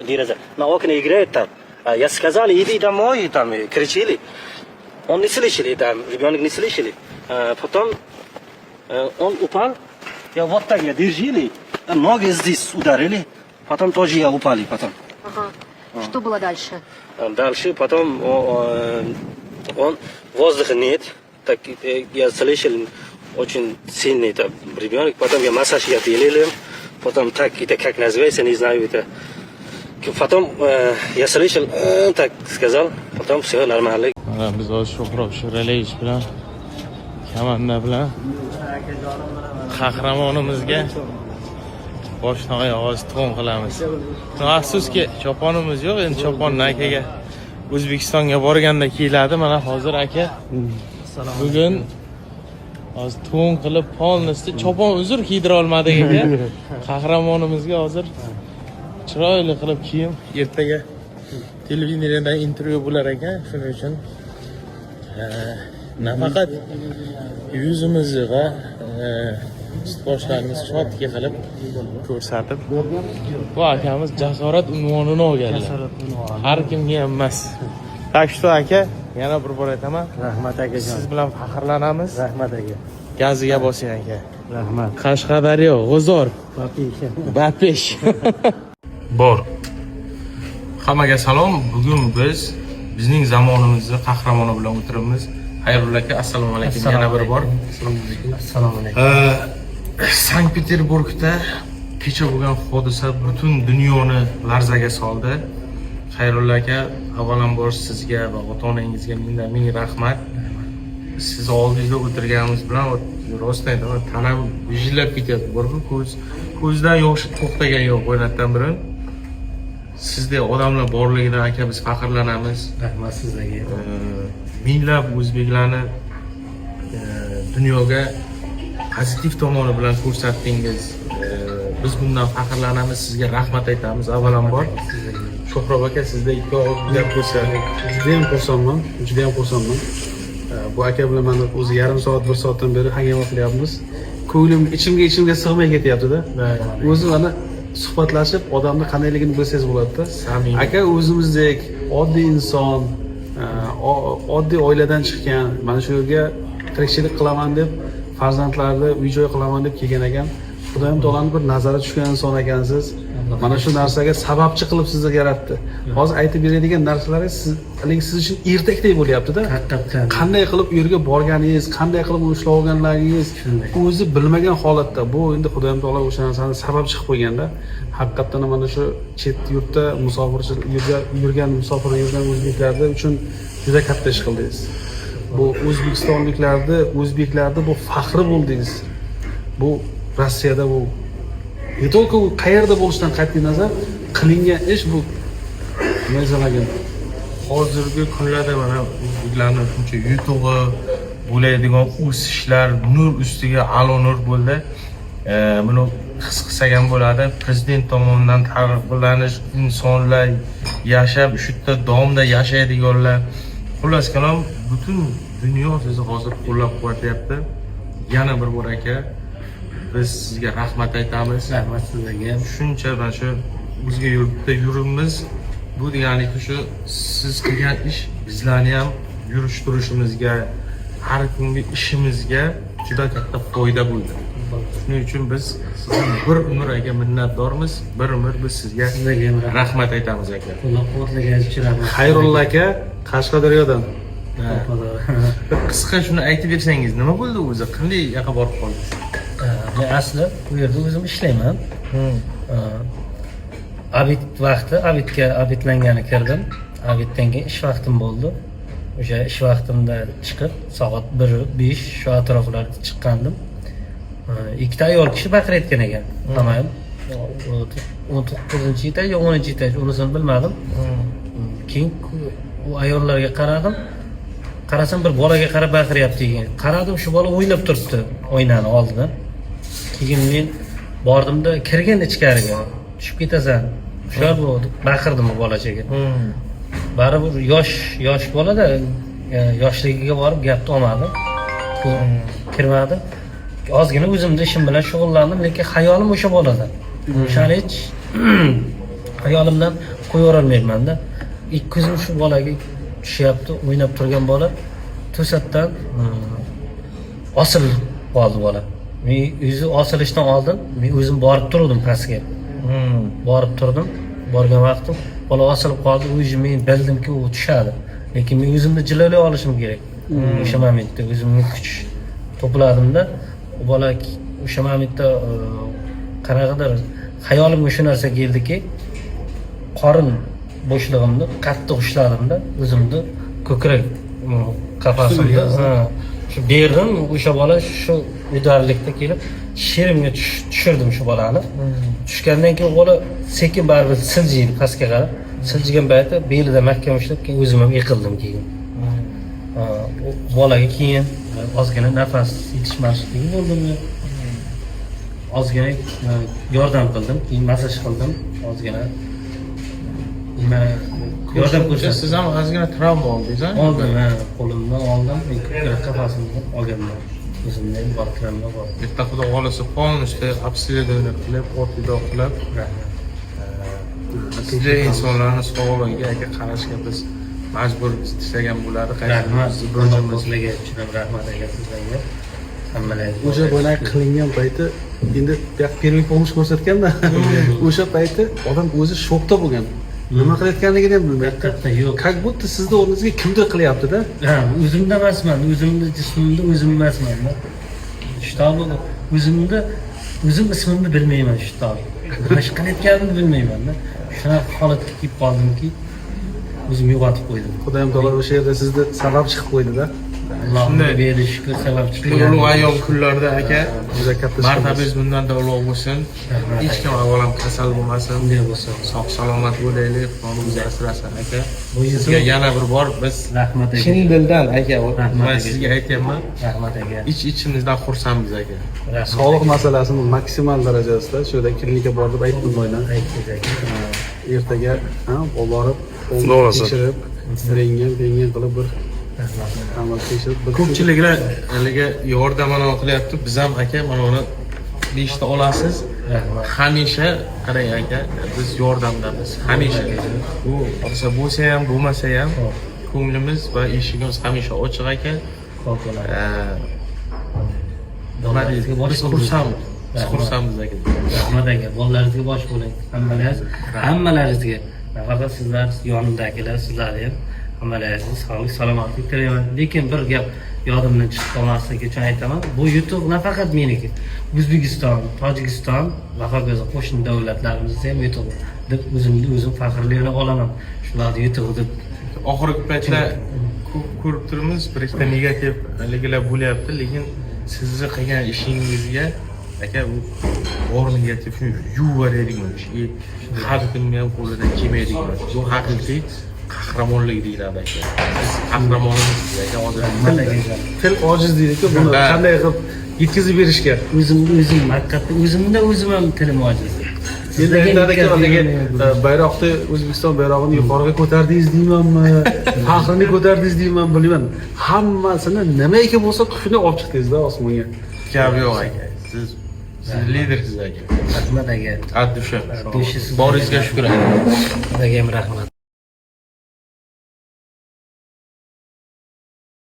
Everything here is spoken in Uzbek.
дереза. На окна играет там. Я сказал, иди домой, там кричали. Он не слышали, там, ребенок не слышали. Потом он упал, я вот так я держали, ноги здесь ударили, потом тоже я упали потом. Ага. Что было дальше? Дальше потом он воздуха нет, так я слышал очень сильный там ребенок, потом я массаж я делал, потом так это как называется, не знаю это. Потом я слышал, так сказал, потом все нормально. Biz hozir Sho'xroq Shiralevich bilan Kamanda bilan qahramonimizga boshdan oyoq to'g'on qilamiz. Afsuski choponimiz yo'q, endi choponni akaga O'zbekistonga borganda kiyiladi. Mana hozir aka bugun hozir to'g'on qilib polnisda chopon uzr kiydira olmadik aka. Qahramonimizga hozir chiroyli qilib kiyim, ertaga televideniyada intervyu bo'lar ekan, shuning uchun nafaqat yuzimizni va ust-boshlarimizni shotga qilib ko'rsatib, bu akamiz jasorat unvonini olganlar. Har kimga emas. Tak что aka, yana bir bor aytaman. Rahmat akajon. Siz bilan faxrlanamiz. Rahmat aka. Gaziga bosing aka. Rahmat. Qashqadaryo, G'uzor, Bapesh. Bor. Hammaga salom. Bugun bizning zamonimizni qahramoni bilan o'tiribmiz. Xayrullo aka, assalomu alaykum. Yana bir bor. Assalomu alaykum. Sankt-Peterburgda kecha bo'lgan hodisa butun dunyoni larzaga soldi. Xayrullo aka, avvalambor sizga va ota-onangizga ming rahmat. Siz oldingizda o'tirganimiz bilan rostdan aytaman, tanam vijillab ketyapti. Borku ko'zdan yoshi to'xtagan yo'q o'ynatdan biri. Sizdek odamlar borligidan aka biz faxrlanamiz. Rahmat sizlarga. Minglab o'zbeklarni dunyoga pozitiv tomoni bilan ko'rsatdingiz. Biz bundan faxrlanamiz, sizga rahmat aytamiz avvalambor. Sho'xroq aka, sizda ikki og'iz gap bo'lsa, juda ham xursandman. Bu aka bilan mana o'zi yarim soat, 1 soatdan beri hangama qilyapmiz. Ko'nglim ichimga sig'may ketyapti-da. O'zi mana suhbatlashib, odamni qandayligini bilsangiz bo'ladi-da. Aka o'zimizdek oddiy inson, oddiy oiladan chiqqan, mana shu yerga tirikchilik qilaman deb, farzandlarni uy-joy qilaman deb kelgan ekan. Xudoyim taolaning bir nazari tushgan inson ekansiz. Mana shu narsaga sababchi qilib sizni yaratdi. Hozir aytib beradigan narsalaringiz siz uchun ertakdek bo'lyapti-da. Qanday qilib u yerga borganingiz, qanday qilib ushlab olganlaringiz o'zi bilmagan holatda. Bu endi Xudoyim taolo o'sha narsani sababchi qilib qo'yganda, haqiqatan mana shu chet yurtda yurgan o'zbeklar uchun juda katta ish qildingiz. Bu o'zbeklarni bu faxri bo'ldingiz. Bu Rossiyada bu не только qayerda bo'lishidan qat'iy nazar qilingan ish bu mezalagan. Hozirgi kunlarda mana o'zbeklarni shuncha yutug'i bo'ladigan o'sishlar nur ustiga a'lo nur bo'ldi. Buni his qilsak ham bo'ladi. Prezident tomonidan tarbiyalanish, insonlar yashab, shu yerda davomda yashaydiganlar. Xullas kalom, butun dunyo sizni hozir qo'llab-quvvatlayapti. Yana bir bor aka, biz sizga rahmat aytamiz. Rahmat sizlarga. Shuncha mana shu bizga yurtda yurimiz, bu deganiki shu siz qilgan ish bizlarni ham yurish turishimizga, har kungi ishimizga juda katta foyda bo'ldi. Shuning uchun biz sizdan bir umr aka minnatdormiz. Bir umr biz sizga rahmat aytamiz aka. Qo'llab-quvvatlaganingiz uchun rahmat. Xayrullo aka, Qashqadaryodan. Qisqa shuni aytib bersangiz, nima bo'ldi o'zi? Qanday yoqqa borib qoldingiz? Men asli bu yerda o'zim ishlayman. Abitlangan kirdim. Abitdan keyin ish vaqtim bo'ldi. O'sha ish vaqtimda chiqib, soat 1:05 shu atroflarda chiqqandim. Ikkita ayol kishi baqirayotgan ekan. Tamam. 19-etaj yo 10-etaj, unisini bilmadim. Keyin u ayollarga qaradim. Qarasam bir bolaga qarab baqiryapti ekan. Qaradim, shu bola o'ynab turibdi oynani oldida. Keyin men bordimda, kirgan ichkariga. Tushib ketasan. Shular bo'ldi. Baqirdim bu bolachaga. Baribir yosh bolada yoshligiga borib gapni olmadim. Kirmadim. Ozgina o'zimda ishim bilan shug'ullandim, lekin xayolim o'sha bolada. O'shani hayolimdan qo'yaverolmayman-da. Ikki ko'zim shu bolaga tushyapti, o'ynab turgan bola to'satdan osilib qoldi bola. Men o'zi osilishdan oldin men o'zim borib turdim pastga. Borib turdim. Borgan vaqtim bola osilib qoldi. O'zi men bildimki u tushadi. Lekin men o'zimni jilolay olishim kerak. O'sha momentda o'zimni kuch to'pladimda, u bola o'sha momentda qanaqadir xayolimga shu narsa keldiki, qorin bo'shlig'imni qattiq ushladimda, o'zimni ko'krak qafasimda shu berdim. O'sha bola shu udarlikda kelib sherimga tushirdim shu bolani. Tushgandan keyin bola sekin baribir siljiydi pastga qarab. Siljigan paytda belida mahkam ushlab, keyin o'zim ham yiqildim keyin. Bu bolaga keyin ozgina nafas yetishmasligi bo'ldimi? Ozgina yordam qildim, keyin massaj qildim, ozgina yordam ko'rsatdim. Siz ham ozgina travma oldingiz-a? Oldim, qo'limdan oldim, ko'krak qafasimni olganman. O'zimda bor travma bor. Bitta xudo xohlasa полностью обследование qilib, ortida qilib, sizga insonlarni sog'lig'iga aka qarashga biz majbur ishlagan bo'ladi. Rahmat, sizlarga juda rahmat aka sizlarga. Hammalarga. O'sha bola qilingan payti endi первый помощь ko'rsatganda, o'sha payti odam o'zi shokda bo'lgan. Nima qilayotganligini ham bilmaydi. Haqiqatda yo'q. Как будто sizni o'rningizga kimdir qilyapti-da. O'zimda emasman, o'zimni jismimda o'zim emasman-da. Shitobi o'zimda o'zim ismimni bilmayman shitobi. Nima ish qilayotganimni bilmayman-da. Shunaqa holatga kelib qoldimki, o'zim yo'qotib qo'ydim. Xudoyim taolo o'sha yerda sizni sabab chiqib qo'ydi-da. Allohga berdi shukr, sabab chiqdi. Ulug' ayyom kunlarda aka, Juda katta martabingiz bundan-da ulug' bo'lsin. Hech kim avvalam kasal bo'lmasin. Bunday bo'lsin. Sog' salomat bo'laylik, qonimiz asrasin aka. Bu Sizga yana bir bor biz rahmat aka. chin dildan aka, Rahmat men aka. sizga aytyapman, Rahmat aka. ichimizdan xursandmiz aka. Sog'liq masalasini maksimal darajasida shu yerda klinika bor deb aytdim boydan. Aytdingiz aka. Ertaga olib borib, Xudo xohlasa. tekshirib, rengen qilib bir amal tekshirib bir Ko'pchiliklar haliga yordamini qilyapti. Biz ham aka mana uni beshta olasiz. Hamisha qarang aka, biz yordamdamiz. Hamisha. Bu bo'lsa bo'lsa ham, bo'lmasa ham ko'nglimiz va eshigimiz hamisha ochiq aka. Nima deysiz? Biz xursandmiz aka. Rahmat aka, bolalaringizga bosh bo'ling. Hammalaringizga. Nafaqat sizlar yonimdagilar, sizlarga ham hammalaringizga sog'lik, salomatlik tilayman. Lekin bir gap yodimdan chiqib qolmasligi uchun aytaman. Bu YouTube nafaqat meniki. O'zbekiston, Tojikiston va hokazo qo'shni davlatlarimizda ham YouTube deb o'zim faxrlana olaman. Shularni YouTube deb Oxirgi paytlar ko'rib turibmiz, bir ikkita negativ haligilar bo'lyapti, lekin sizni qilgan ishingizga aka bu bor negativ yuvaradigan ish. Har kimni ham qo'lidan kelmaydigan ish. Bu haqiqiy qahramonlik deyiladi aka. Siz qahramonimisiz aka hozir. til ojiz deydi-ku, buni qanday qilib yetkazib berishga. o'zim haqiqatda o'zimda o'zim ham tilim ojiz. Endi aytadiki, bayroqni O'zbekiston bayrog'ini yuqoriga ko'tardingiz deymanmi, faxrini ko'tardingiz deyman, bilmayman. Hammasini nimaiki bo'lsa shuni olib chiqdingiz-da osmonga. Gap yo'q aka. Siz lidersiz aka. Rahmat aka. Ad dusha. Boringizga shukr aka. Sizlarga ham rahmat.